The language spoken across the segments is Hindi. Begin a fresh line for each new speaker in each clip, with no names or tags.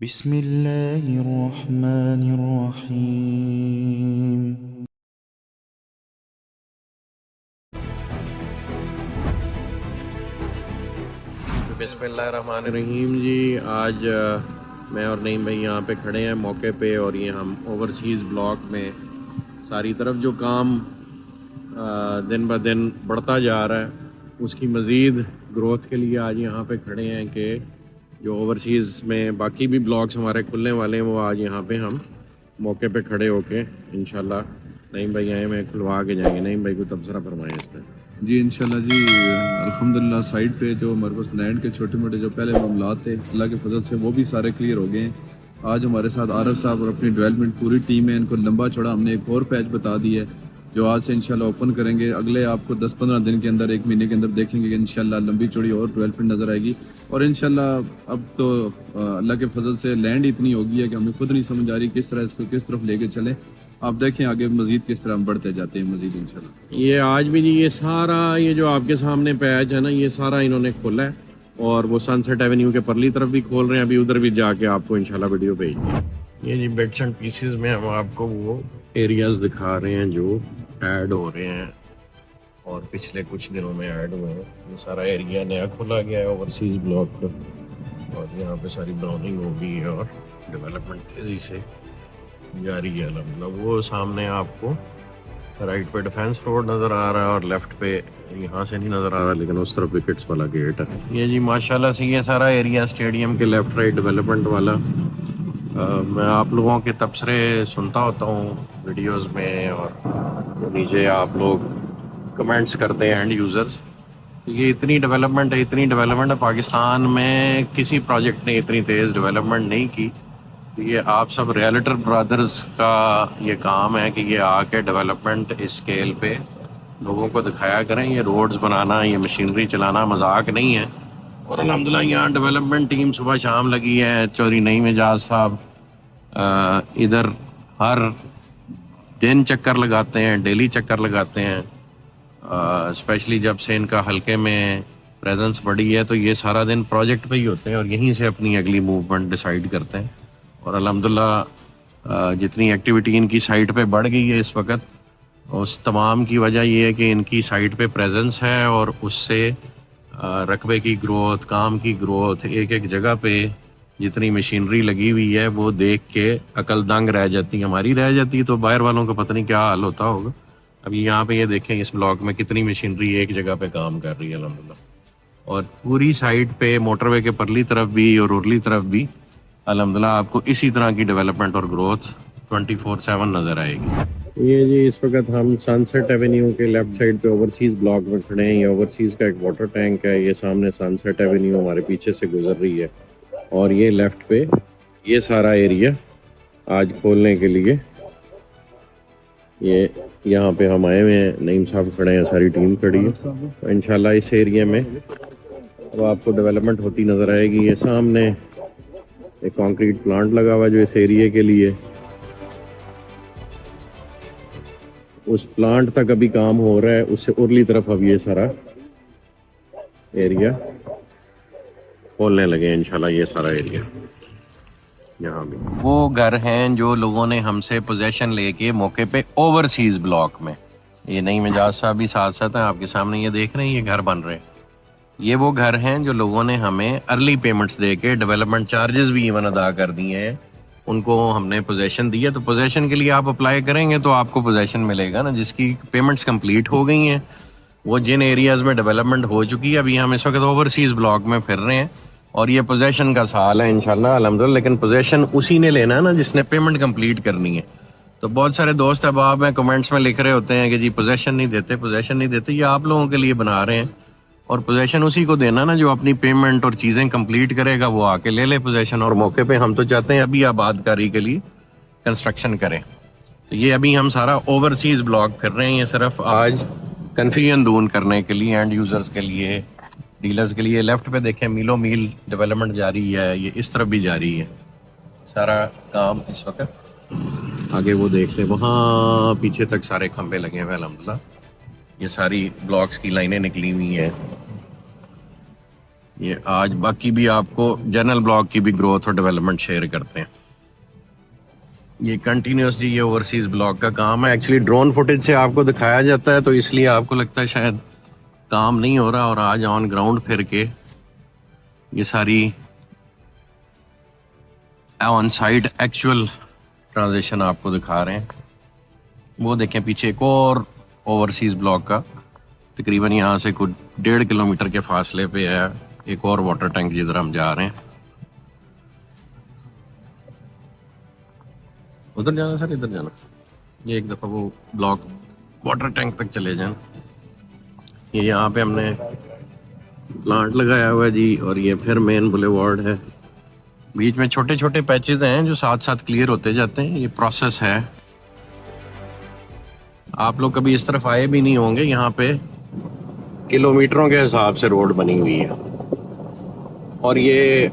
बिस्मिल्लाहिर्रहमानिर्रहीम।
बिस्मिल्लाहिर्रहमानिर्रहीम जी। आज मैं और नईम भाई यहाँ पे खड़े हैं मौके पे, और ये हम ओवरसीज़ ब्लॉक में सारी तरफ जो काम दिन ब दिन बढ़ता जा रहा है उसकी मज़ीद ग्रोथ के लिए आज यहाँ पे खड़े हैं कि जो ओवरसीज़ में बाकी भी ब्लॉक्स हमारे खुलने वाले हैं वो आज यहाँ पे हम मौके पे खड़े होके इंशाल्लाह नईम भाई आए में खुलवा के जाएंगे। नईम भाई को तबसरा फरमाएं इस पर।
जी इंशाल्लाह जी। अल्हम्दुलिल्लाह साइड पे जो हमारे पास लैंड के छोटे मोटे जो पहले मामलात थे अल्लाह के फजल से वो भी सारे क्लियर हो गए हैं। आज हमारे साथ आरफ साहब और अपनी डेवलपमेंट पूरी टीम है, इनको लंबा चौड़ा हमने एक और पैच बता दिया है जो आज से इंशाल्लाह ओपन करेंगे। अगले आपको 10-15 दिन के अंदर, 1 महीने के अंदर देखेंगे कि इंशाल्लाह लंबी चौड़ी और डेवलपमेंट नज़र आएगी। और इंशाल्लाह अब तो अल्लाह के फजल से लैंड इतनी हो गई है कि हमें खुद नहीं समझ आ रही किस तरह इसको किस तरफ लेके चलें। आप देखें आगे मजीद किस तरह हम बढ़ते जाते हैं मजीद इंशाल्लाह।
ये आज भी जी ये सारा ये जो आपके सामने पैच है ना, ये सारा इन्होंने खोला है, और वो सनसेट एवेन्यू के परली तरफ भी खोल रहे हैं। अभी उधर भी जाके आपको इंशाल्लाह वीडियो भेजेंगे। ये जी बिट्स एंड पीसेस में हम आपको वो एरियाज दिखा रहे हैं जो ऐड हो रहे हैं और पिछले कुछ दिनों में ऐड हुए हैं। ये सारा एरिया नया खोला गया है ओवरसीज़ ब्लॉक का, और यहाँ पे सारी ब्राउनिंग हो गई है और डेवलपमेंट तेज़ी से जारी है अल्हम्दुलिल्लाह। वो सामने आपको राइट पे डिफेंस रोड नज़र आ रहा है और लेफ्ट पे यहाँ से नहीं नज़र आ रहा, लेकिन उस तरफ विकेट्स वाला गेट है। ये जी माशाल्लाह से ये सारा एरिया स्टेडियम के लेफ्ट राइट डेवलपमेंट वाला। मैं आप लोगों के तबसरे सुनता होता हूँ वीडियोस में, और नीचे आप लोग कमेंट्स करते हैं एंड यूज़र्स। ये इतनी डेवलपमेंट है पाकिस्तान में किसी प्रोजेक्ट ने इतनी तेज़ डेवलपमेंट नहीं की। ये आप सब रियल्टर ब्रदर्स का ये काम है कि ये आके डेवलपमेंट इस स्केल पे लोगों को दिखाया करें। ये रोड्स बनाना, ये मशीनरी चलाना मजाक नहीं है। और अल्हम्दुलिल्लाह यहाँ डेवलपमेंट टीम सुबह शाम लगी है। चौधरी नईम एजाज साहब इधर हर दिन चक्कर लगाते हैं, डेली चक्कर लगाते हैं। स्पेशली जब से इनका हल्के में प्रेजेंस बढ़ी है तो ये सारा दिन प्रोजेक्ट पे ही होते हैं और यहीं से अपनी अगली मूवमेंट डिसाइड करते हैं। और अल्हम्दुलिल्लाह जितनी एक्टिविटी इनकी साइट पे बढ़ गई है इस वक्त, उस तमाम की वजह ये है कि इनकी साइट पे प्रेजेंस है, और उससे रकबे की ग्रोथ, काम की ग्रोथ, एक एक जगह पे जितनी मशीनरी लगी हुई है वो देख के अकल दंग रह जाती, हमारी रह जाती, तो बाहर वालों का पता नहीं क्या हाल होता होगा। अभी यहाँ पे ये देखें इस ब्लॉक में कितनी मशीनरी एक जगह पे काम कर रही है अल्हम्दुलिल्लाह। और पूरी साइड पे मोटरवे के परली तरफ भी और उरली तरफ भी अल्हम्दुलिल्लाह आपको इसी तरह की डेवलपमेंट और ग्रोथ 24/7 नज़र आएगी। ये जी इस वक्त हम सनसेट एवेन्यू के लेफ्ट साइड पे ओवरसीज़ ब्लॉक में खड़े हैं। ये ओवरसीज़ का एक वाटर टैंक है। ये सामने सनसेट एवेन्यू हमारे पीछे से गुजर रही है, और ये लेफ्ट पे ये सारा एरिया आज खोलने के लिए ये यहाँ पे हम आए हुए हैं। नईम साहब खड़े हैं, सारी टीम खड़ी है। तो इंशाल्लाह इस एरिया में अब आपको डेवलपमेंट होती नज़र आएगी। ये सामने एक कंक्रीट प्लांट लगा हुआ है जो इस एरिया के लिए, उस प्लांट तक अभी काम हो रहा है। उससे उरली तरफ अब ये सारा एरिया खोलने लगे इंशाल्लाह। ये सारा एरिया यहाँ भी वो घर हैं जो लोगों ने हमसे पोजेशन लेके मौके पे ओवरसीज़ ब्लॉक में, ये नईम एजाज साहब भी साथ साथ हैं आपके सामने, ये देख रहे हैं ये घर बन रहे हैं। ये वो घर हैं जो लोगों ने हमें अर्ली पेमेंट्स दे के डेवलपमेंट चार्जेस भी इवन अदा कर दिए हैं, उनको हमने पोजेशन दी है। तो पोजेशन के लिए आप अप्लाई करेंगे तो आपको पोजेशन मिलेगा ना, जिसकी पेमेंट्स कंप्लीट हो गई हैं, वो जिन एरियाज़ में डेवलपमेंट हो चुकी है। अभी हम इस वक्त ओवरसीज़ ब्लॉक में फिर रहे हैं और ये पोजेशन का साल है इंशाल्लाह अल्हम्दुलिल्लाह। लेकिन पोजेशन उसी ने लेना है ना जिसने पेमेंट कंप्लीट करनी है। तो बहुत सारे दोस्त अब आप में कमेंट्स में लिख रहे होते हैं कि जी पोजेशन नहीं देते, पोजेशन नहीं देते। ये आप लोगों के लिए बना रहे हैं, और पोजेशन उसी को देना ना जो अपनी पेमेंट और चीज़ें कंप्लीट करेगा, वो आके ले ले पोजेशन। और मौके पे हम तो चाहते हैं अभी आबादकारी के लिए कंस्ट्रक्शन करें। तो ये अभी हम सारा ओवरसीज़ ब्लॉक फिर रहे हैं। ये सिर्फ आज कन्फ्यूजन दूर करने के लिए, एंड यूज़र्स के लिए, डीलर्स के लिए। लेफ्ट पे देखें मीलों मील डेवलपमेंट जारी है, ये इस तरफ भी जारी है सारा काम इस वक्त। आगे वो देख लें, वहाँ पीछे तक सारे खंबे लगे हुए अल्हम्दुलिल्लाह। ये सारी ब्लॉक्स की लाइनें निकली हुई हैं। ये आज बाकी भी आपको जनरल ब्लॉक की भी ग्रोथ और डेवलपमेंट शेयर करते हैं। ये कंटिन्यूसली ये ओवरसीज ब्लॉक का काम है। एक्चुअली ड्रोन फुटेज से आपको दिखाया जाता है तो इसलिए आपको लगता है शायद काम नहीं हो रहा, और आज ऑन ग्राउंड फिर के ये सारी ऑन साइट एक्चुअल ट्रांजिशन आपको दिखा रहे हैं। वो देखें पीछे एक और ओवरसीज ब्लॉक का तकरीबन यहाँ से कुछ 1.5 किलोमीटर के फासले पे है एक और वाटर टैंक जिधर हम जा रहे हैं। उधर जाना सर, इधर जाना। ये एक दफ़ा वो ब्लॉक वाटर टैंक तक चले जाएं। ये यहाँ पे हमने प्लांट लगाया हुआ है जी, और ये फिर मेन बुलेवार्ड है। बीच में छोटे छोटे पैचेस हैं जो साथ साथ क्लियर होते जाते हैं। ये प्रोसेस है। आप लोग कभी इस तरफ आए भी नहीं होंगे। यहाँ पे किलोमीटरों के हिसाब से रोड बनी हुई है, और ये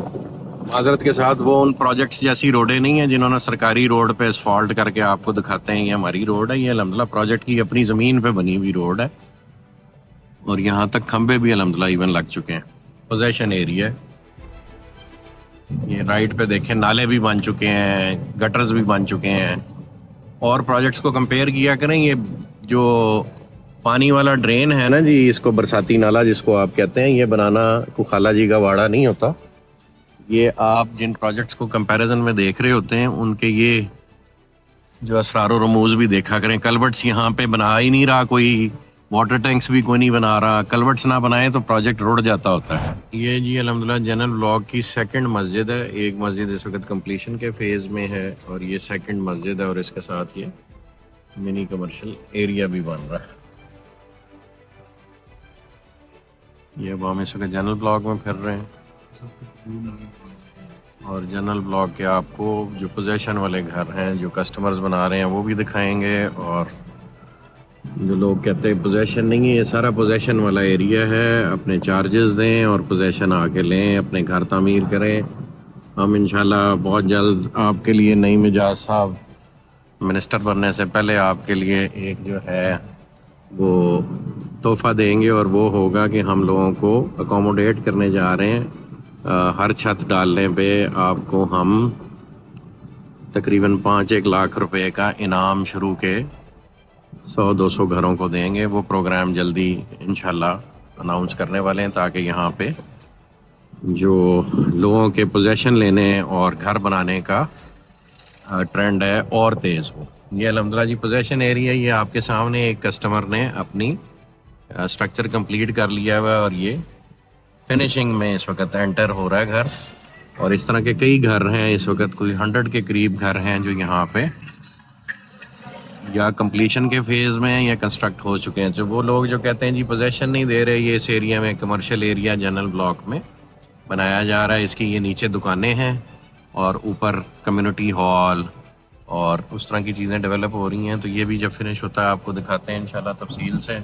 माजरत के साथ वो उन प्रोजेक्ट्स जैसी रोडें नहीं है जिन्होंने सरकारी रोड पे असफाल्ट करके आपको दिखाते हैं ये हमारी रोड है। ये अल्हम्दुलिल्लाह प्रोजेक्ट की अपनी ज़मीन पे बनी हुई रोड है, और यहाँ तक खंबे भी अल्हम्दुलिल्लाह इवन लग चुके हैं। पोजेशन एरिया है। ये राइट पे देखें नाले भी बन चुके हैं, गटर्स भी बन चुके हैं। और प्रोजेक्ट्स को कंपेयर किया करें, ये जो पानी वाला ड्रेन है ना जी, इसको बरसाती नाला जिसको आप कहते हैं, ये बनाना कोई खाला जी का वाड़ा नहीं होता। ये आप जिन प्रोजेक्ट्स को कंपैरिजन में देख रहे होते हैं उनके ये जो असरार और रमूज भी देखा करें। कलवर्ट्स यहाँ पे बना ही नहीं रहा कोई, वाटर टैंक्स भी कोई नहीं बना रहा। कलवर्ट्स ना बनाए तो प्रोजेक्ट रुड़ जाता होता है। ये जी अल्हम्दुलिल्लाह जनरल ब्लॉक की सेकंड मस्जिद है। एक मस्जिद इस वक्त कंप्लीशन के फेज़ में है, और ये सेकंड मस्जिद है, और इसके साथ ये मिनी कमर्शियल एरिया भी बन रहा है। ये अब हम इस वक्त जनरल ब्लॉक में फिर रहे हैं, और जनरल ब्लॉक के आपको जो पोजेशन वाले घर हैं जो कस्टमर्स बना रहे हैं वो भी दिखाएंगे। और जो लोग कहते हैं पोजेशन नहीं है, ये सारा पोजेशन वाला एरिया है। अपने चार्जेस दें और पोजेशन आके लें, अपने घर तामीर करें। हम इंशाल्लाह बहुत जल्द आपके लिए नई मिजाज साहब मिनिस्टर बनने से पहले आपके लिए एक जो है वो तोहफ़ा देंगे, और वो होगा कि हम लोगों को अकोमोडेट करने जा रहे हैं। हर छत डालने पे आपको हम तकरीबन 5-1 लाख रुपए का इनाम शुरू के 100-200 घरों को देंगे। वो प्रोग्राम जल्दी इंशाल्लाह अनाउंस करने वाले हैं, ताकि यहाँ पे जो लोगों के पोजेशन लेने और घर बनाने का ट्रेंड है और तेज़ हो। ये अल्हम्दुलिल्लाह जी पोजेशन एरिया, ये आपके सामने एक कस्टमर ने अपनी स्ट्रक्चर कंप्लीट कर लिया हुआ है, और ये फिनिशिंग में इस वक्त एंटर हो रहा है घर। और इस तरह के कई घर हैं, इस वक्त कोई 100 के करीब घर हैं जो यहाँ पे या कंप्लीशन के फेज़ में हैं या कंस्ट्रक्ट हो चुके हैं। जो वो लोग जो कहते हैं जी पोजेशन नहीं दे रहे, ये इस एरिया में कमर्शियल एरिया जनरल ब्लॉक में बनाया जा रहा है। इसकी ये नीचे दुकानें हैं और ऊपर कम्युनिटी हॉल और उस तरह की चीज़ें डेवलप हो रही हैं। तो ये भी जब फिनिश होता है आपको दिखाते हैं इंशाल्लाह तफसील से।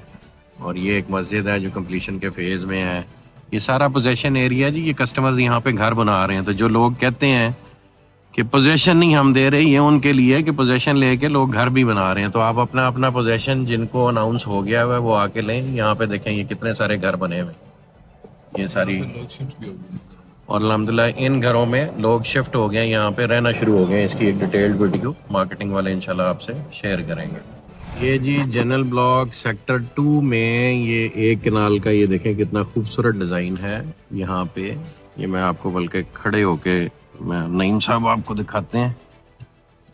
और ये एक मस्जिद है जो कंप्लीशन के फेज़ में है। ये सारा पोजेशन एरिया जी, ये कस्टमर्स यहाँ पे घर बना रहे हैं। तो जो लोग कहते हैं कि पोजेशन नहीं हम दे रहे, ये उनके लिए कि पोजेशन लेके लोग घर भी बना रहे हैं। तो आप अपना अपना पोजेशन जिनको अनाउंस हो गया हुआ है वो आके लें। यहाँ पे देखें ये कितने सारे घर बने हुए, ये सारी, और अल्हम्दुलिल्लाह इन घरों में लोग शिफ्ट हो गए, यहाँ पे रहना शुरू हो गए। इसकी एक डिटेल्ड वीडियो मार्केटिंग वाले इंशाल्लाह आपसे शेयर करेंगे। ये जी जनरल ब्लॉक सेक्टर 2 में ये एक कनाल का, ये देखें कितना खूबसूरत डिज़ाइन है यहाँ पे। ये मैं आपको बल्कि खड़े होके मैं नईम साहब आपको दिखाते हैं,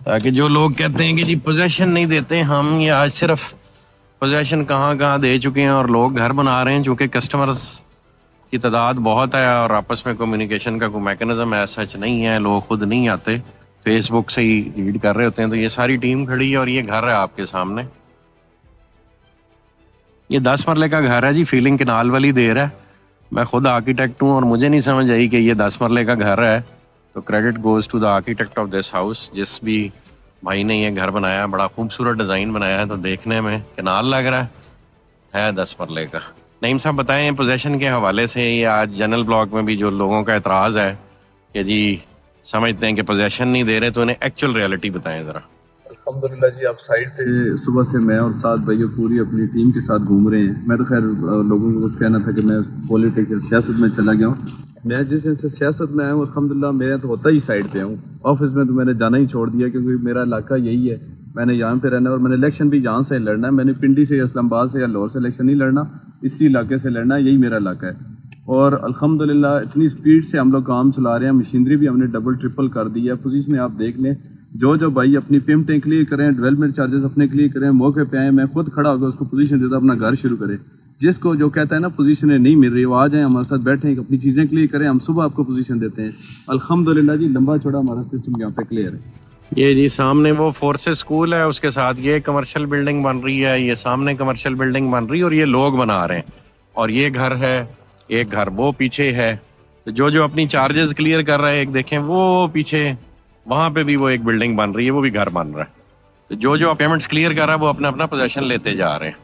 ताकि जो लोग कहते हैं कि जी पोजेशन नहीं देते हम, ये आज सिर्फ पोजेशन कहाँ कहाँ दे चुके हैं और लोग घर बना रहे हैं। चूँकि कस्टमर्स की तादाद बहुत है और आपस में कम्युनिकेशन का कोई मैकेनिज्म ऐसा सच नहीं है, लोग खुद नहीं आते, फेसबुक से ही लीड कर रहे होते हैं। तो ये सारी टीम खड़ी है और ये घर है आपके सामने। ये 10 मरले का घर है जी, फीलिंग कनाल वाली दे रहा है। मैं खुद आर्किटेक्ट हूँ और मुझे नहीं समझ आई कि ये 10 मरले का घर है, तो credit goes to the architect of this house. जिस भी भाई ने ये घर बनाया, बड़ा खूबसूरत डिज़ाइन बनाया है। तो देखने में कनाल लग रहा है 10 मरले का। नईम साहब बताएं पोजेशन के हवाले से, ये आज जनरल ब्लॉक में भी जो लोगों का एतराज़ है कि जी समझते हैं कि पोजेशन नहीं दे रहे, तो उन्हें एक्चुअल रियलिटी बताएं ज़रा।
अल्हम्दुलिल्लाह जी, आप साइड पे सुबह से मैं और 7 भाई पूरी अपनी टीम के साथ घूम रहे हैं। मैं तो खैर लोगों को कुछ कहना था कि मैं पॉलिटिक्स सियासत में चला गया हूँ। मैं जिस दिन से सियासत में आया हूँ अल्हम्दुलिल्लाह मैं तो होता ही साइड पे हूँ। ऑफिस में तो मैंने जाना ही छोड़ दिया क्योंकि मेरा इलाका यही है, मैंने यहाँ पे रहना है और मैंने इलेक्शन भी यहाँ से लड़ना है। मैंने पिंडी से, इस्लामाबाद से या लाहौर से इलेक्शन नहीं लड़ना, इसी इलाके से लड़ना है, यही मेरा इलाका है। और अल्हम्दुलिल्लाह इतनी स्पीड से हम लोग काम चला रहे हैं, मशीनरी भी हमने डबल ट्रिपल कर दी है। पोजीशन आप देख लें, जो भाई अपनी पेमेंटें क्लियर करें, डेवलपमेंट चार्जेस अपने क्लियर करें, मौके पे आए, मैं खुद खड़ा होकर उसको पोजीशन देता अपना घर शुरू करें। जिसको जो कहता है ना पोजीशन नहीं मिल रही, वो आ जाए हमारे साथ बैठे, अपनी चीज़ें क्लियर करें, हम सुबह आपको पोजीशन देते हैं। अल्हम्दुलिल्लाह जी, लंबा चौड़ा हमारा सिस्टम यहाँ पे क्लियर है।
ये जी सामने वो फोर्सेस स्कूल है, उसके साथ ये कमर्शियल बिल्डिंग बन रही है, ये सामने कमर्शियल बिल्डिंग बन रही है और ये लोग बना रहे हैं। और ये घर है, एक घर वो पीछे है। तो जो अपनी चार्जेस क्लियर कर रहा है, एक देखें वो पीछे वहाँ पे भी वो एक बिल्डिंग बन रही है, वो भी घर बन रहा है। तो जो पेमेंट्स क्लियर कर रहा है वो अपना अपना पोजेशन लेते जा रहे हैं।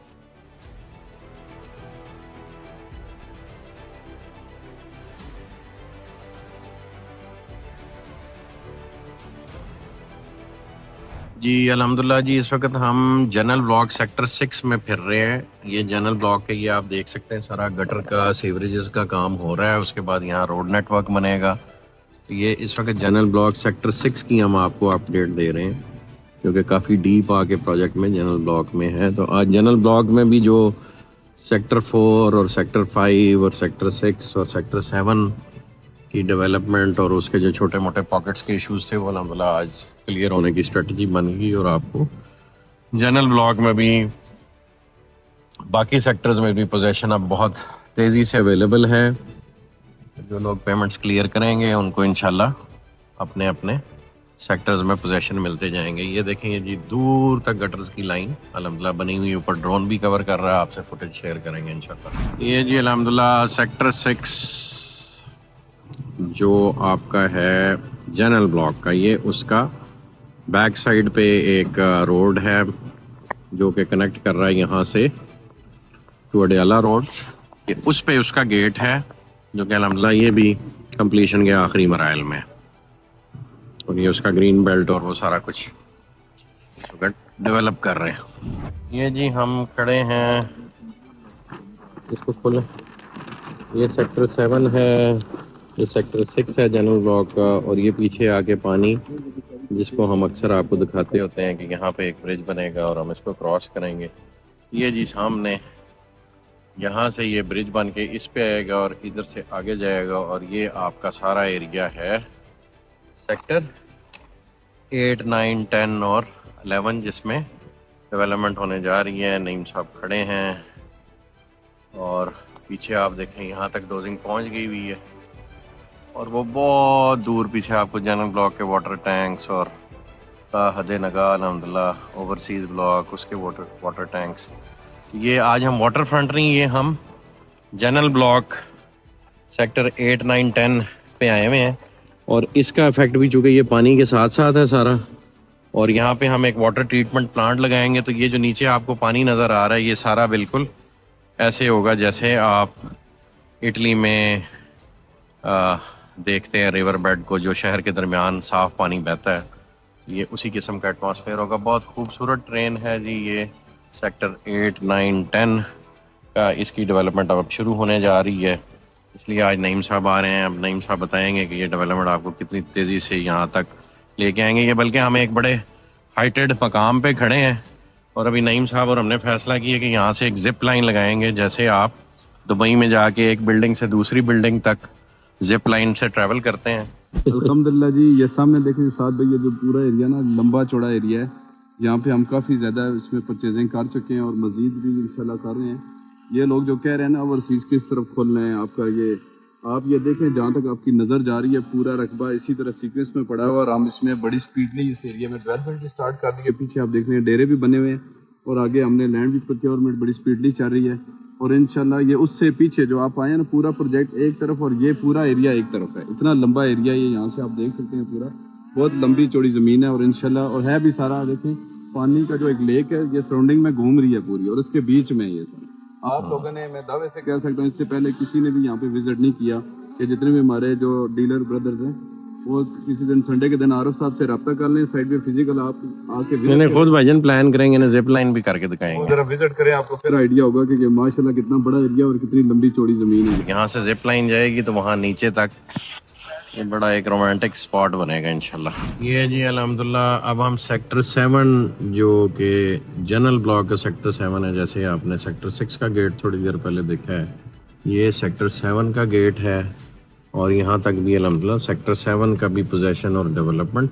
जी अल्हम्दुलिल्लाह जी, इस वक्त हम जनरल ब्लॉक सेक्टर 6 में फिर रहे हैं। ये जनरल ब्लॉक है, ये आप देख सकते हैं सारा गटर का, सीवरेजेस का काम हो रहा है। उसके बाद यहाँ रोड नेटवर्क बनेगा। तो ये इस वक्त जनरल ब्लॉक सेक्टर 6 की हम आपको अपडेट दे रहे हैं क्योंकि काफ़ी डीप आके प्रोजेक्ट में जनरल ब्लॉक में है। तो आज जनरल ब्लॉक में भी जो सेक्टर 4 और सेक्टर 5 और सेक्टर 6 और सेक्टर 7 की डेवलपमेंट और उसके जो छोटे मोटे पॉकेट्स के इश्यूज थे वो अल्हम्दुलिल्लाह आज क्लियर होने की स्ट्रेटजी बन गई। और आपको जनरल ब्लॉक में भी बाकी सेक्टर्स में भी पोजीशन अब बहुत तेज़ी से अवेलेबल है। जो लोग पेमेंट्स क्लियर करेंगे उनको इंशाल्लाह अपने अपने सेक्टर्स में पोजीशन मिलते जाएंगे। ये देखें, ये जी दूर तक गटर्स की लाइन अल्हम्दुलिल्लाह बनी हुई, ऊपर ड्रोन भी कवर कर रहा है, आपसे फुटेज शेयर करेंगे इंशाल्लाह। ये जी अल्हम्दुलिल्लाह सेक्टर 6 जो आपका है जनरल ब्लॉक का, ये उसका बैक साइड पे एक रोड है जो कि कनेक्ट कर रहा है यहाँ से टू अडयाला रोड। ये उस पे उसका गेट है जो कि अल्हम्दुलिल्लाह ये भी कंप्लीशन के आखिरी मराइल में है। और ये उसका ग्रीन बेल्ट और वो सारा कुछ डेवलप कर रहे हैं। ये जी हम खड़े हैं, इसको खोलें, ये सेक्टर 7 है, ये सेक्टर 6 है जनरल ब्लॉक का। और ये पीछे आके पानी जिसको हम अक्सर आपको दिखाते होते हैं कि यहाँ पे एक ब्रिज बनेगा और हम इसको क्रॉस करेंगे। ये जी सामने यहाँ से ये ब्रिज बन के इस पे आएगा और इधर से आगे जाएगा। और ये आपका सारा एरिया है सेक्टर 8, 9, 10 और 11 जिसमें डेवलपमेंट होने जा रही है। नईम साहब खड़े हैं और पीछे आप देखें यहाँ तक डोजिंग पहुँच गई हुई है। और वो बहुत दूर पीछे आपको जनरल ब्लॉक के वाटर टैंक्स और हदे नगा अल्हम्दुलिल्लाह ओवरसीज़ ब्लॉक उसके वाटर टैंक्स। ये आज हम वाटर फ्रंट नहीं, ये हम जनरल ब्लॉक सेक्टर 8, 9, 10 पे आए हुए हैं। और इसका इफेक्ट भी चूँकि ये पानी के साथ साथ है सारा, और यहाँ पे हम एक वाटर ट्रीटमेंट प्लांट लगाएंगे। तो ये जो नीचे आपको पानी नज़र आ रहा है ये सारा बिल्कुल ऐसे होगा जैसे आप इटली में देखते हैं रिवर बेड को, जो शहर के दरमियान साफ़ पानी बहता है। ये उसी किस्म का एटमॉस्फेयर होगा। बहुत खूबसूरत ट्रेन है जी ये सेक्टर 8, 9, 10 का। इसकी डेवलपमेंट अब शुरू होने जा रही है, इसलिए आज नईम साहब आ रहे हैं। अब नईम साहब बताएंगे कि ये डेवलपमेंट आपको कितनी तेज़ी से यहाँ तक लेके आएंगे। ये बल्कि हम एक बड़े हाइटेड मकाम पे खड़े हैं और अभी नईम साहब और हमने फैसला किया कि यहाँ से एक जिप लाइन लगाएंगे, जैसे आप दुबई में जाके एक बिल्डिंग से दूसरी बिल्डिंग तक जिप लाइन से ट्रैवल करते हैं।
अल्हम्दुलिल्लाह जी, ये सामने देखें साथ भाई, ये जो पूरा एरिया ना लंबा चौड़ा एरिया है, यहाँ पे हम काफ़ी ज़्यादा इसमें परचेजिंग कर चुके हैं और मज़ीद भी इंशाल्लाह कर रहे हैं। ये लोग जो कह रहे हैं ना ओवरसीज़ किस तरफ खोलना है आपका, ये आप ये देखें जहाँ तक आपकी नज़र जा रही है पूरा रकबा इसी तरह सीक्वेंस में पड़ा हुआ। और हम इसमें बड़ी स्पीडली इस एरिया में डेवलपमेंट भी स्टार्ट कर दी है। पीछे आप देख रहे हैं डेरे भी बने हुए हैं और आगे हमने लैंड भी प्रोक्योरमेंट बड़ी स्पीडली चल रही है। और इंशाल्लाह ये उससे पीछे जो आप आए हैं ना, पूरा प्रोजेक्ट एक तरफ और ये पूरा एरिया एक तरफ है। इतना लंबा एरिया ये यहाँ से आप देख सकते हैं, पूरा बहुत लंबी चौड़ी ज़मीन है। और इंशाल्लाह और है भी सारा, देखें पानी का जो एक लेक है ये सराउंडिंग में घूम रही है पूरी, और इसके बीच में ये सारा आप लोगों ने, मैं दावे से कह सकता हूँ, इससे पहले किसी ने भी यहाँ पे विजिट नहीं किया कि जितने भी हमारे जो डीलर ब्रदर्स हैं वो किसी दिन संडे के दिन आरफ साहब से रब्ता कर लें, साइड पे फिजिकल आप आके
मैंने खुद भाईजान प्लान करेंगे ना, जिप लाइन भी करके दिखाएंगे।
जरा विजिट करें, आपको फिर आइडिया होगा कि माशाल्लाह कितना बड़ा एरिया और कितनी लंबी चौड़ी जमीन है।
यहाँ से जिप लाइन जाएगी तो वहाँ नीचे तक ये बड़ा एक रोमांटिक स्पॉट बनेगा इंशाल्लाह। ये जी अल्हम्दुलिल्लाह, अब हम सेक्टर 7 जो कि जनरल ब्लॉक का सेक्टर 7 है, जैसे आपने सेक्टर 6 का गेट थोड़ी देर पहले देखा है, ये सेक्टर 7 का गेट है। और यहाँ तक भी अल्हम्दुलिल्लाह सेक्टर 7 का भी पोजेसन और डेवलपमेंट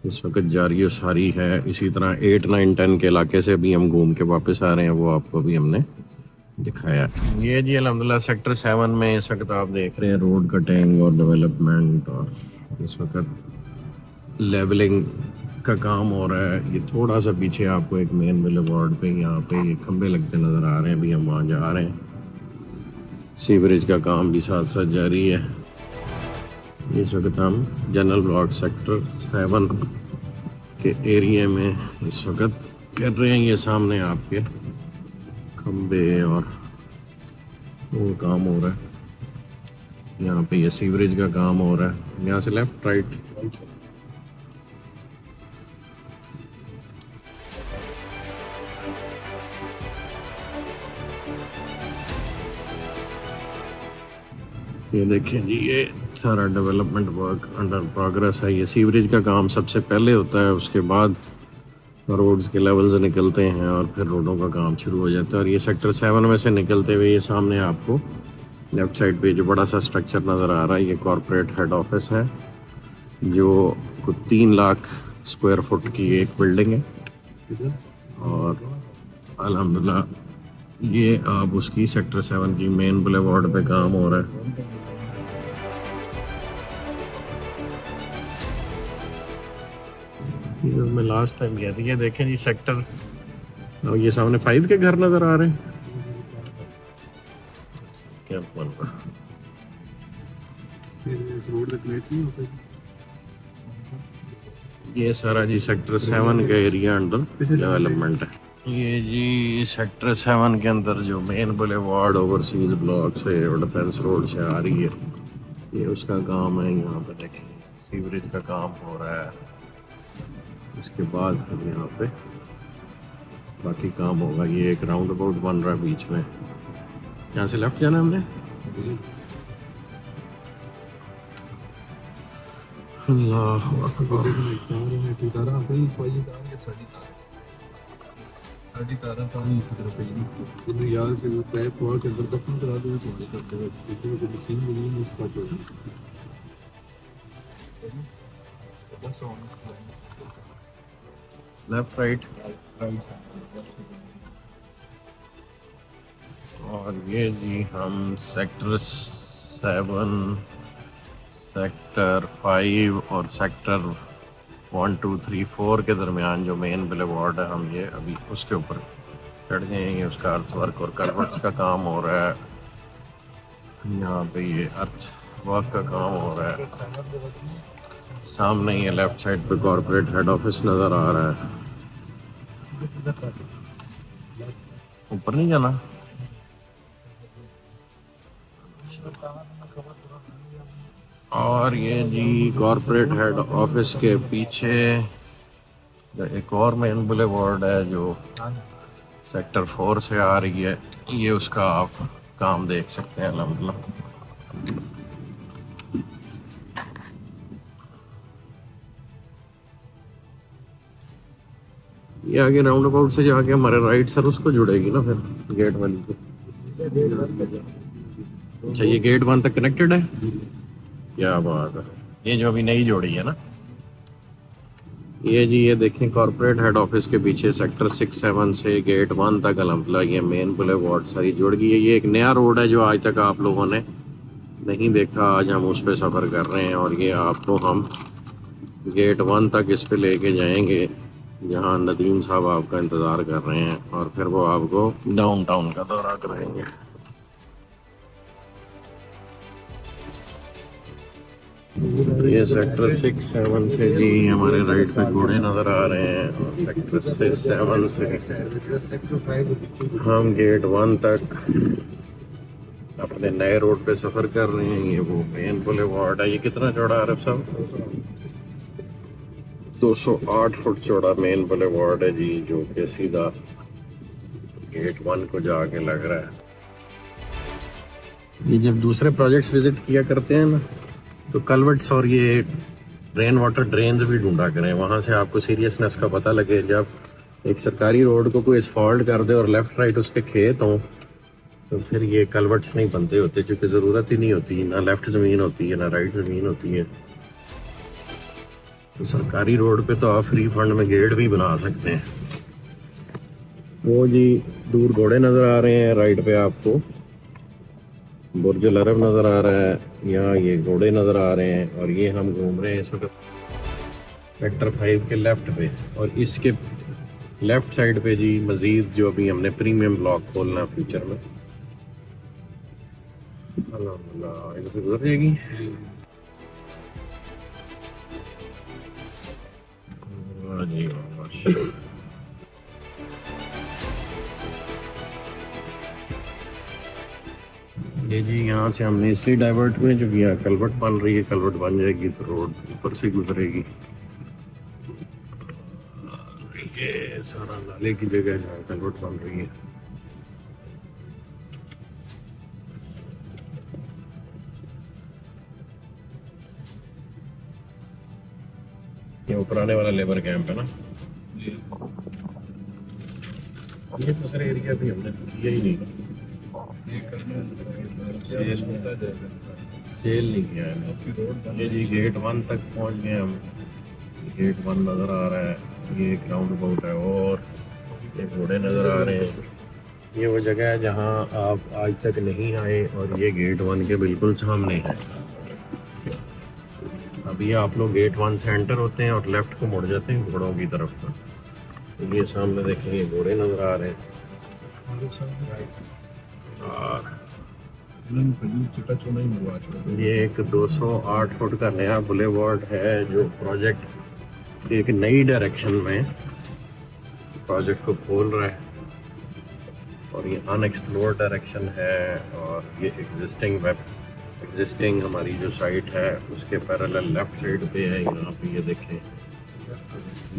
इस वक्त जारी और सारी है। इसी तरह 8, 9, 10 के इलाके से अभी हम घूम के वापस आ रहे हैं, वो आपको भी हमने दिखाया। ये जी अल्हम्दुलिल्लाह सेक्टर 7 में इस वक्त आप देख रहे हैं रोड कटिंग और डेवलपमेंट, और इस वक्त लेवलिंग का काम हो रहा है। ये थोड़ा सा पीछे आपको एक मेन बुलेवार्ड पे यहाँ पे ये खंबे लगते नज़र आ रहे हैं, अभी हम वहाँ जा रहे हैं। सीवरेज का काम भी साथ साथ जारी है। इस वक्त हम जनरल ब्लॉक सेक्टर 7 के एरिया में इस वक्त कर रहे हैं। ये सामने आपके खंबे और वो काम हो रहा है। यहाँ पे ये सीवरेज का काम हो रहा है। यहाँ से लेफ्ट राइट ये देखें जी, ये सारा डेवलपमेंट वर्क अंडर प्रोग्रेस है। ये सीवरेज का काम सबसे पहले होता है, उसके बाद रोड्स के लेवल्स निकलते हैं और फिर रोडों का काम शुरू हो जाता है। और ये सेक्टर 7 में से निकलते हुए ये सामने आपको लेफ्ट साइड पे जो बड़ा सा स्ट्रक्चर नज़र आ रहा है, ये कॉरपोरेट हेड ऑफिस है, जो कुछ 3 लाख स्क्वायर फुट की एक बिल्डिंग है। और अल्हम्दुलिल्लाह ये आप उसकी सेक्टर 7 की मेन बुलेवार्ड पे काम हो रहा है। मैं लास्ट टाइम गया था। ये देखें जी सेक्टर, ये सामने 5 के घर नजर आ रहे हैं। क्या बन रहा ये सारा जी सेक्टर 7 का एरिया अंडर डेवलपमेंट है। ये जी सेक्टर 7 के अंदर जो मेन बुलेवार्ड ओवरसीज ब्लॉक से और डिफेंस रोड से आ रही है, ये उसका काम है। यहाँ पे देखें सीवरेज का काम हो रहा है, इसके बाद फिर यहाँ पे बाकी काम होगा। ये एक राउंड अबाउट बन रहा है बीच में, यहाँ से लेफ्ट जाना हमने। अल्लाह अकबर।
साड़ी तारा पानी इसी तरह पे इन यार के पैप हुआ के अंदर दफन करा दो तो ये करते हुए कितने को मशीन मिली है इसका जो बस ऑन इसका
लेफ्ट राइट। और ये जी हम सेक्टर 7, सेक्टर 5 और सेक्टर 1, 2, 3, 4 के दरमियान जो मेन बुलेवार्ड है, हम ये अभी उसके ऊपर चढ़ गए हैं। ये उसका अर्थ वर्क और करवट्स का काम हो रहा है। यहाँ पे ये अर्थ वर्क का काम हो रहा है। सामने ये लेफ्ट साइड पे कॉर्पोरेट हेड ऑफिस नज़र आ रहा है। ऊपर नहीं जाना। और ये जी कॉर्पोरेट हेड ऑफिस के पीछे एक और मेन बुलेवार्ड है जो सेक्टर 4 से आ रही है। ये उसका आप काम देख सकते हैं अल्हम्दुलिल्लाह। ये आगे राउंड अबाउट से जाके हमारे राइट सर उसको जुड़ेगी ना फिर गेट वाली को। अच्छा ये गेट 1 तक कनेक्टेड है, क्या बात है। ये जो अभी नई जोड़ी है ना, ये जी ये देखें कॉर्पोरेट हेड ऑफिस के पीछे सेक्टर 6, 7 से गेट 1 तक अल्हम्दुलिल्लाह ये मेन बुलेवार्ड सारी जुड़ गई है। ये एक नया रोड है जो आज तक आप लोगों ने नहीं देखा, आज हम उस पर सफ़र कर रहे हैं। और ये आपको हम गेट 1 तक इस पे लेके जाएंगे जहाँ नदीम साहब आपका इंतज़ार कर रहे हैं, और फिर वो आपको डाउनटाउन का दौरा कराएंगे। ये सेक्टर 6, 7 से जी हमारे राइट पे घोड़े नज़र आ रहे हैं। और सेक्टर 6, 7 से हम गेट 1 तक अपने नए रोड पे सफर कर रहे हैं। ये वो मेन बुलेवार्ड है। ये कितना चौड़ा है आरिफ साहब? 208 फुट चौड़ा मेन बुलेवार्ड है जी, जो कि सीधा गेट 1 को जाके लग रहा है। ये जब दूसरे प्रोजेक्ट्स विजिट किया करते हैं ना, तो कलवर्ट्स और ये रेन वाटर ड्रेन्स भी ढूंढा करें, वहाँ से आपको सीरियसनेस का पता लगे। जब एक सरकारी रोड को कोई असफॉल्ट कर दे और लेफ्ट राइट उसके खेत हों, तो फिर ये कलवर्ट्स नहीं बनते होते, क्योंकि ज़रूरत ही नहीं होती, ना लेफ्ट ज़मीन होती है ना राइट ज़मीन होती है। तो सरकारी रोड पे तो आप फ्री फंड में गेट भी बना सकते हैं। वो जी दूर घोड़े नज़र आ रहे हैं, राइट पे आपको बुर्ज अल अरब नज़र आ रहा है, यहाँ ये घोड़े नज़र आ रहे हैं, और ये हम घूम रहे हैं इस वक्त सेक्टर 5 के लेफ्ट पे। और इसके लेफ्ट साइड पे जी मजीद जो अभी हमने प्रीमियम ब्लॉक खोलना फ्यूचर में, अल्हम्दुलिल्लाह इनसे गुजर जाएगी। वाह जी वाह, माशाअल्लाह। ये जी यहाँ से हमने इसलिए डाइवर्ट हुए, जो यहाँ कलवट बन रही है, कलवट बन जाएगी तो रोड ऊपर से गुजरेगी। ये सारा नाले की जगह है जहाँ कलवट बन रही है। ये ऊपर आने वाला लेबर कैंप है ना, ये दूसरे एरिया भी हमने किया ही नहीं, सेल नहीं किया है। ये जी गेट 1 तक पहुंच गए हम। गेट 1 नज़र आ रहा है, ये एक राउंड अबाउट है, और ये घोड़े नज़र आ रहे हैं। ये वो जगह है जहां आप आज तक नहीं आए, और ये गेट 1 के बिल्कुल सामने है। अभी आप लोग गेट 1 से एंटर होते हैं और लेफ्ट को मुड़ जाते हैं घोड़ों की तरफ का, तो ये सामने देखेंगे घोड़े नज़र आ रहे हैं। और ये एक 208 फुट का नया बुलेवार्ड है, जो प्रोजेक्ट एक नई डायरेक्शन में प्रोजेक्ट को खोल रहा है, और ये अनएक्सप्लोर्ड डायरेक्शन है। और ये एग्जिस्टिंग हमारी जो साइट है उसके पैरेलल लेफ्ट साइड पे है। यहाँ पे ये देखें,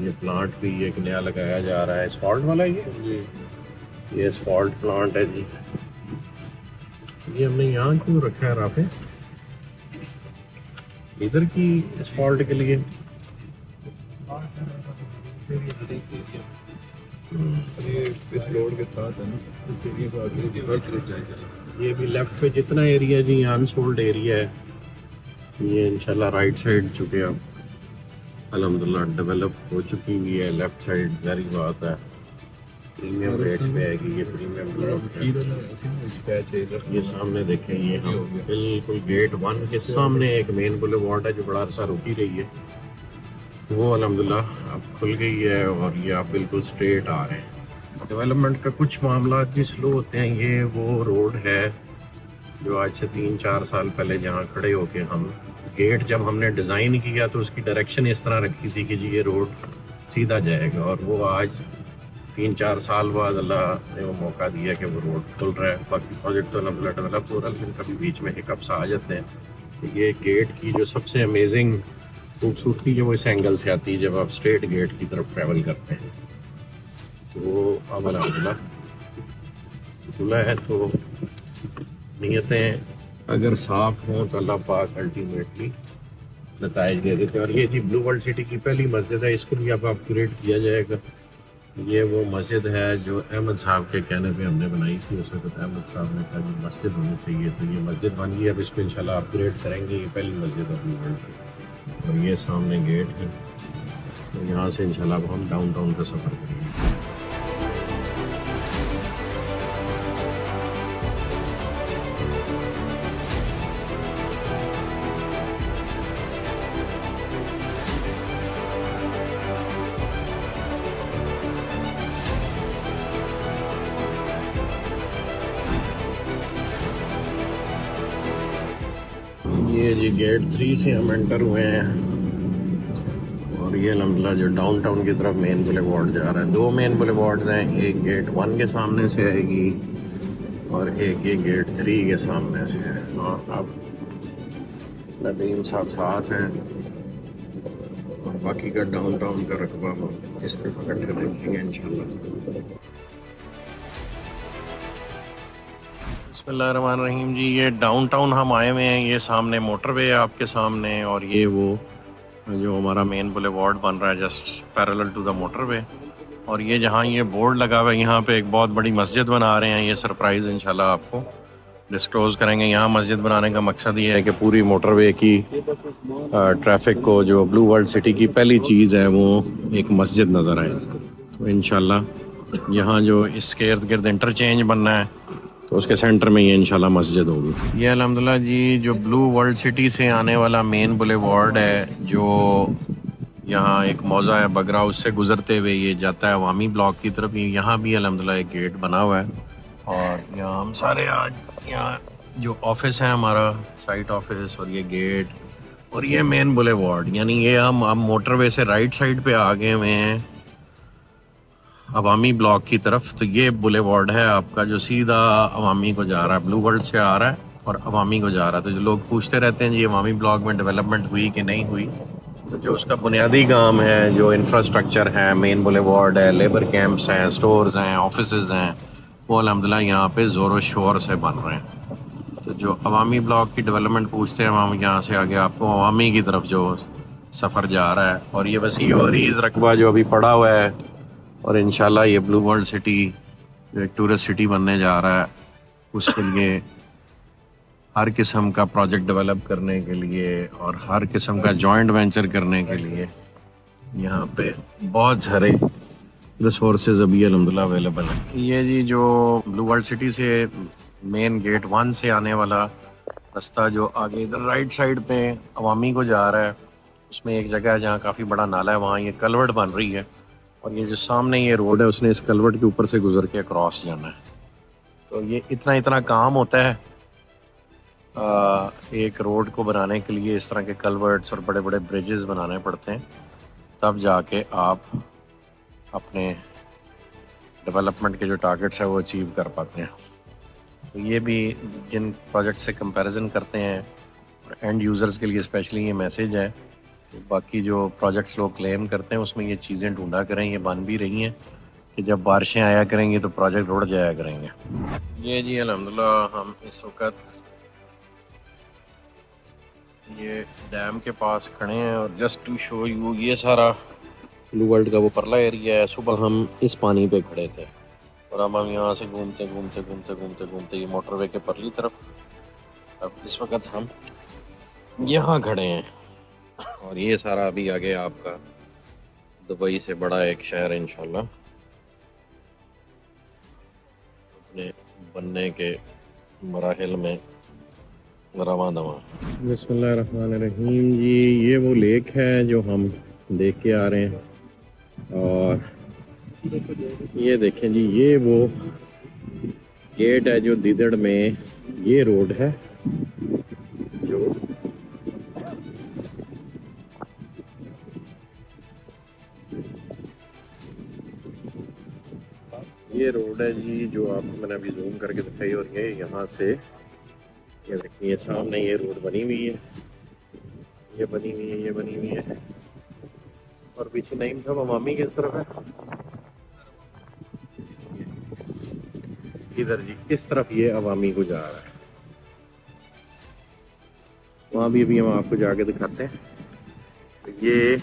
ये प्लांट भी एक नया लगाया जा रहा है, एस्फॉल्ट वाला। ये एस्फॉल्ट प्लांट है जी। ये हमने यहाँ क्यों रखा है राफे, इधर की एस्फॉल्ट के लिए?
इस रोड के साथ है ना, इस एरिया को आगे डेवलप कर जाएगा।
ये भी लेफ्ट पे जितना एरिया जी अनसोल्ड एरिया है, ये इंशाल्लाह राइट साइड चुके अब अल्हम्दुलिल्लाह डेवलप हो चुकी हुई है। लेफ्ट साइड जारी बात है, प्रीमियम रेट्स पे आएगी। ये प्रीमियम ब्लॉक है। ये सामने देखें, ये हम बिल्कुल गेट 1 के सामने एक मेन बुलेवार्ड है जो बड़ा अरसा रुकी रही है, वो अल्हम्दुलिल्लाह अब खुल गई है, और ये आप बिल्कुल स्ट्रेट आ रहे हैं। डेवलपमेंट का कुछ मामला भी स्लो होते हैं। ये वो रोड है जो आज से 3-4 साल पहले जहाँ खड़े होके हम गेट जब हमने डिज़ाइन किया तो उसकी डायरेक्शन इस तरह रखी थी कि जी ये रोड सीधा जाएगा, और वो आज 3-4 साल बाद अल्लाह ने वो मौका दिया कि वो रोड खुल रहा है। बाकी प्रोजेक्ट तो अल्हम्दुलिल्लाह डेवलप हो रहा है, लेकिन कभी बीच में हिकअप्स आ जाते हैं। तो ये गेट की जो सबसे अमेजिंग खूबसूरती है वो इस एंगल से आती है जब आप स्ट्रेट गेट की तरफ ट्रैवल करते हैं। तो अब अल्हम्दुलिल्लाह खुला है, तो नीयतें अगर साफ हों तो अल्लाह पाक अल्टीमेटली नताइज दे देते हैं। और ये जी ब्लू वर्ल्ड सिटी की पहली मस्जिद है, इसको भी अब अपग्रेड किया जाएगा। ये वो मस्जिद है जो अहमद साहब के कहने पे हमने बनाई थी। उस वक्त अहमद साहब ने कहा कि मस्जिद होनी चाहिए, तो ये मस्जिद बन गई। अब इसको इंशाल्लाह अपग्रेड करेंगे। ये पहली मस्जिद है ब्लू वर्ल्ड की, और ये सामने गेट है, तो यहाँ से इंशाल्लाह हम डाउनटाउन का सफ़र करेंगे। ये जी गेट 3 से हम एंटर हुए हैं, और ये अल्हम्दुलिल्लाह जो डाउनटाउन की तरफ मेन बुलेवार्ड जा रहा है। 2 मेन बुलेवार्ड्स हैं, एक गेट 1 के सामने से आएगी और एक ये गेट 3 के सामने से है। और अब नदीम साथ साथ हैं और बाकी का डाउनटाउन का रकबा हम इस तरफ इकट्ठे देखेंगे इंशाल्लाह। बिस्मिल्लाहिर्रहमानिर्रहीम जी, ये डाउनटाउन हम आए हुए हैं। ये सामने मोटरवे है आपके सामने, और ये वो जो हमारा मेन बुलेवार्ड बन रहा है just parallel to the motorway. और ये जहाँ ये बोर्ड लगा हुआ है, यहाँ पे एक बहुत बड़ी मस्जिद बना रहे हैं। ये सरप्राइज़ इंशाल्लाह आपको डिस्क्लोज़ करेंगे। यहाँ मस्जिद बनाने का मकसद ये है कि पूरी मोटरवे की ट्रैफिक को, जो ब्लू वर्ल्ड सिटी की पहली चीज़ है, वो एक मस्जिद नज़र आए। तो इंशाल्लाह यहाँ जो इसके इर्द गिर्द इंटरचेंज बनना है, तो उसके सेंटर में ये इंशाल्लाह मस्जिद होगी। ये अल्हम्दुलिल्लाह जी जो ब्लू वर्ल्ड सिटी से आने वाला मेन बुलेवार्ड है, जो यहाँ एक मौज़ा है बगरा, उससे गुजरते हुए ये जाता है अवामी ब्लॉक की तरफ। यहाँ भी अल्हम्दुलिल्लाह एक गेट बना हुआ है। और यहाँ हम सारे आज यहाँ जो ऑफिस है हमारा, साइट ऑफिस, और ये गेट और ये मेन बुलेवार्ड, यानी ये हम अब मोटरवे से राइट साइड पे आ गए हुए हैं अवामी ब्लॉक की तरफ। तो ये बुलेवार्ड है आपका जो सीधा अवामी को जा रहा है, ब्लू वर्ल्ड से आ रहा है और अवामी को जा रहा है। तो जो लोग पूछते रहते हैं जी अवामी ब्लॉक में डेवलपमेंट हुई कि नहीं हुई, तो जो उसका बुनियादी काम है, जो इंफ्रास्ट्रक्चर है, मेन बुलेवार्ड है, लेबर कैंप्स हैं, स्टोर्स हैं, ऑफिसेज हैं, वो अल्हम्दुलिल्लाह यहाँ पे ज़ोर शोर से बन रहे हैं। तो जो अवामी ब्लॉक की डेवलपमेंट पूछते हैं, हम यहाँ से आगे आपको अवामी की तरफ जो सफ़र जा रहा है। और ये वसी और अरीज़ रकबा जो अभी पड़ा हुआ है, और इंशाल्लाह ये ब्लू वर्ल्ड सिटी जो एक टूरिस्ट सिटी बनने जा रहा है, उसके लिए हर किस्म का प्रोजेक्ट डेवलप करने के लिए और हर किस्म का जॉइंट वेंचर करने के लिए यहाँ पे बहुत सारे रिसोर्सेज अभी अल्हम्दुलिल्लाह अवेलेबल हैं। ये जी जो ब्लू वर्ल्ड सिटी से मेन गेट 1 से आने वाला रास्ता जो आगे इधर राइट साइड पे अवामी को जा रहा है, उसमें एक जगह है जहाँ काफ़ी बड़ा नाला है, वहाँ ये कलवर्ट बन रही है। और ये जो सामने ये रोड है, उसने इस कलवर्ट के ऊपर से गुजर के क्रॉस जाना है। तो ये इतना काम होता है एक रोड को बनाने के लिए। इस तरह के कलवर्ट्स और बड़े बड़े ब्रिजेस बनाने पड़ते हैं, तब जाके आप अपने डेवलपमेंट के जो टारगेट्स है वो अचीव कर पाते हैं। तो ये भी जिन प्रोजेक्ट से कंपैरिजन करते हैं और एंड यूज़र्स के लिए स्पेशली ये मैसेज है, बाकी जो प्रोजेक्ट्स लोग क्लेम करते हैं उसमें ये चीज़ें ढूंढा करें। ये बन भी रही हैं कि जब बारिशें आया करेंगी तो प्रोजेक्ट रुड़ जाया करेंगे। ये जी अल्हम्दुलिल्लाह हम इस वक्त ये डैम के पास खड़े हैं, और जस्ट टू शो यू ये सारा ब्लू वर्ल्ड का वो परला एरिया है। सुबह हम इस पानी पे खड़े थे और अब हम यहाँ से घूमते घूमते घूमते घूमते घूमते ये मोटरवे के परली तरफ, अब इस वक्त हम यहाँ खड़े हैं। और ये सारा अभी आगे आपका दुबई से बड़ा एक शहर इंशाल्लाह अपने बनने के मराहिल में रवां दवा। बिस्मिल्लाहिर्रहमानिर्रहीम जी, ये वो लेक है जो हम देख के आ रहे हैं। और ये देखें जी, ये वो गेट है जो दीदड़ में, ये रोड है जो ये रोड है जी जो आपको मैंने अभी जूम करके दिखाई। और ये यहाँ से ये देखिए, ये सामने ये रोड बनी हुई है, ये बनी हुई है, ये बनी हुई है। और पीछे नईम साहब अवामी किस तरफ है, इधर जी इस तरफ ये अवामी को जा रहा है। वहाँ भी अभी हम आपको जाके दिखाते हैं। तो ये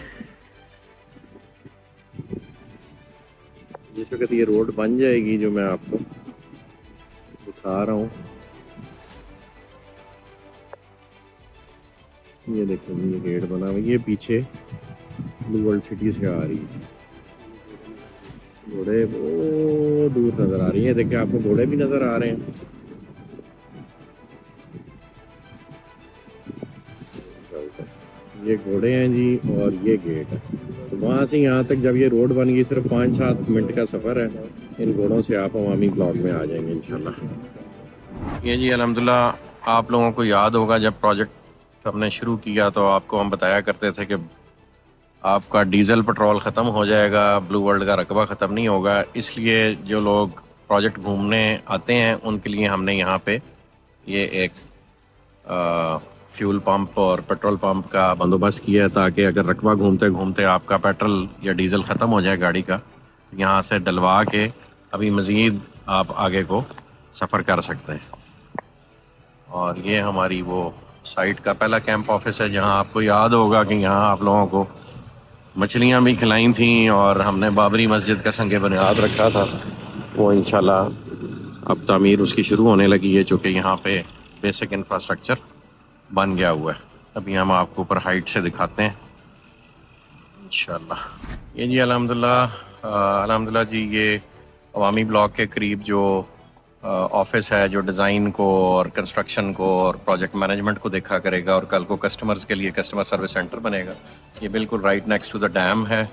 जिस वक्त ये रोड बन जाएगी जो मैं आपको दिखा रहा हूँ, ये देखो ये गेट बना हुआ, ये पीछे ब्लू वर्ल्ड सिटी से आ रही है। घोड़े वो दूर नजर आ रही है, देखिए आपको घोड़े भी नजर आ रहे हैं। ये घोड़े हैं जी और ये गेट है। तो वहाँ से यहाँ तक जब ये रोड बन गई सिर्फ 5-7 मिनट का सफ़र है। इन घोड़ों से आप अवामी ब्लॉक में आ जाएंगे इंशाल्लाह। ये जी अल्हम्दुलिल्लाह आप लोगों को याद होगा जब प्रोजेक्ट हमने शुरू किया तो आपको हम बताया करते थे कि आपका डीजल पेट्रोल ख़त्म हो जाएगा, ब्लू वर्ल्ड का रकबा ख़त्म नहीं होगा। इसलिए जो लोग प्रोजेक्ट घूमने आते हैं उनके लिए हमने यहाँ पे ये एक फ्यूल पंप और पेट्रोल पंप का बंदोबस्त किया है, ताकि अगर रकबा घूमते घूमते आपका पेट्रोल या डीज़ल ख़त्म हो जाए गाड़ी का, तो यहाँ से डलवा के अभी मज़ीद आप आगे को सफ़र कर सकते हैं। और ये हमारी वो साइट का पहला कैंप ऑफिस है, जहाँ आपको याद होगा कि यहाँ आप लोगों को मछलियाँ भी खिलाई थी और हमने बाबरी मस्जिद का संग बुनियाद रखा था। वो इंशाल्लाह अब तामीर उसकी शुरू होने लगी है, चूँकि यहाँ पे बेसिक इंफ्रास्ट्रक्चर बन गया हुआ है। अभी हम आपको ऊपर हाइट से दिखाते हैं इंशाल्लाह। ये जी अल्हम्दुलिल्लाह जी, ये अवामी ब्लॉक के करीब जो ऑफिस है, जो डिज़ाइन को और कंस्ट्रक्शन को और प्रोजेक्ट मैनेजमेंट को देखा करेगा और कल को कस्टमर्स के लिए कस्टमर सर्विस सेंटर बनेगा। ये बिल्कुल right next to the dam है,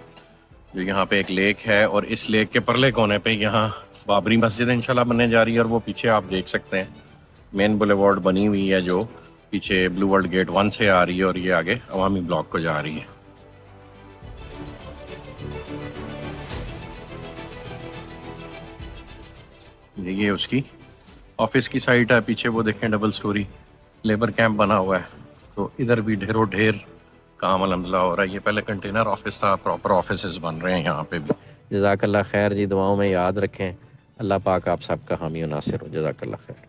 जो यहाँ पे एक लेक है, और इस लेक के परले कोने पे यहाँ बाबरी मस्जिद इंशाल्लाह बनने जा रही है। और वो पीछे आप देख सकते हैं मेन बुलेवार्ड बनी हुई है, जो पीछे ब्लू वर्ल्ड गेट 1 से आ रही है और ये आगे अवामी ब्लॉक को जा रही है। ये उसकी ऑफिस की साइट है, पीछे वो देखें डबल स्टोरी लेबर कैंप बना हुआ है, तो इधर भी ढेरों ढेर काम अल्हम्दुलिल्लाह हो रहा है। ये पहले कंटेनर ऑफिस था, प्रॉपर ऑफिस बन रहे हैं यहाँ पे भी। जज़ाकल्लाह खैर जी, दुआओं में याद रखें। अल्लाह पाक आप सबका हामी और नासिर हो। जज़ाकल्लाह खैर।